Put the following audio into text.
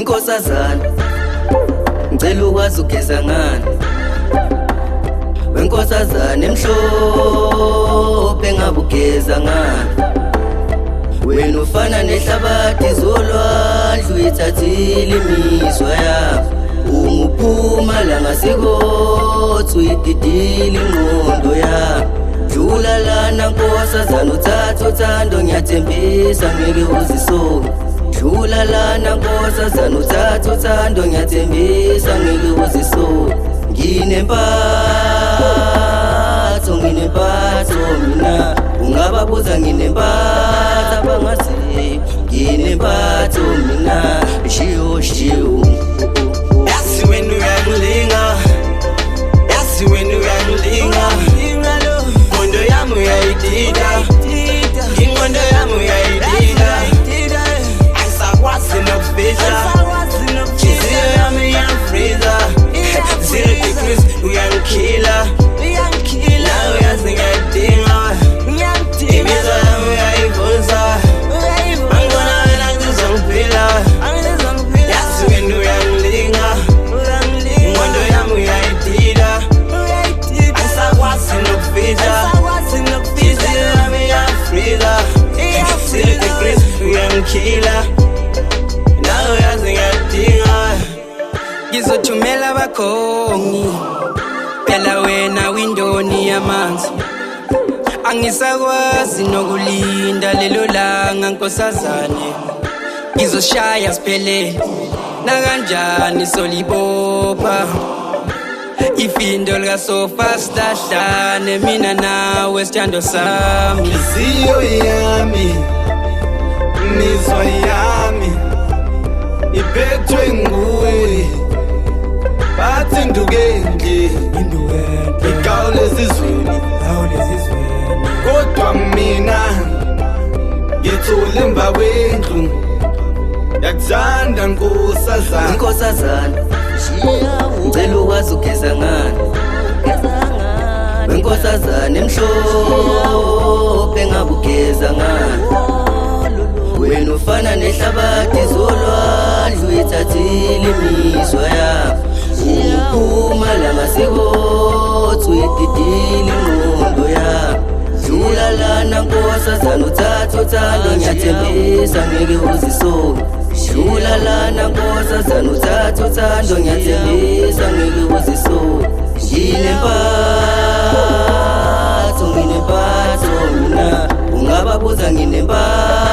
Wenkosazana ngicela ukwazi ugeza ngani, wenkosazana emhlophe ngabe ugeza ngani. Wena ufana nehlabathi zolwandle uyithathile imizwa yakho. Unguphuma la ngasekothi uyididile ingqondo yakho. Dlula lana nkosazana uthatha uthando ngiyathembisa ngeke uzisole. Dlula lana nkosazana uthatha uthando ngiyathembisa ngeke uzisole. Nginempatho mina, ungababuza nginempatho abangazi. Nginempatho mina, shiyo yazi wena uyangilinga, yazi wena uyangilinga. Ingqondo yami uyayidida, ingqondo yami uyayidida. Angisakwazi nokufisa, inhliziyo yami iyangifriza. 0 degrees uyangikhila, nawe uyazi ngiyayidinga. Imizwa yami uyayivuza, angibona wena ngizongiphila. Yazi wena uyangilinga, ingqondo yami uyayidida. Angisakwazi nokufisa, inhliziyo yami iyangifriza. 0 degrees uyangikhila, nawe uyazi ngiyayidinga. Ngizothumela abakhongi, phela wena windoni yamanzi. Angisakwazi nokulinda lelo langa nkosazane. Ngizoshaya siphelele, nakanjani solibopha. Ifindo likasofa silahlane, mina nawe sithando sami. Inhliziyo yami, imizwa yami iphethwe nguwe. Bathi ndukendle, igawule ezizweni, kodwa mina ngithule emva kwendlu. Yakuthanda nkosazana, wenkosazana ngicela ukwazi ugeza ngani, wenkosazana emhlophe ngabe ugeza ngani. Wena ufana nehlabathi zolwandle uyithathile imizwa yakho. Unguphuma la ngasekothi uyididile ingqondo yakho. Dlula lana nkosazana uthatha uthando ngiyathembisa ngeke uzisole. Dlula lana nkosazana uthatha uthando ngiyathembisa ngeke uzisole. Nginempatho mina, ungababuza nginempatho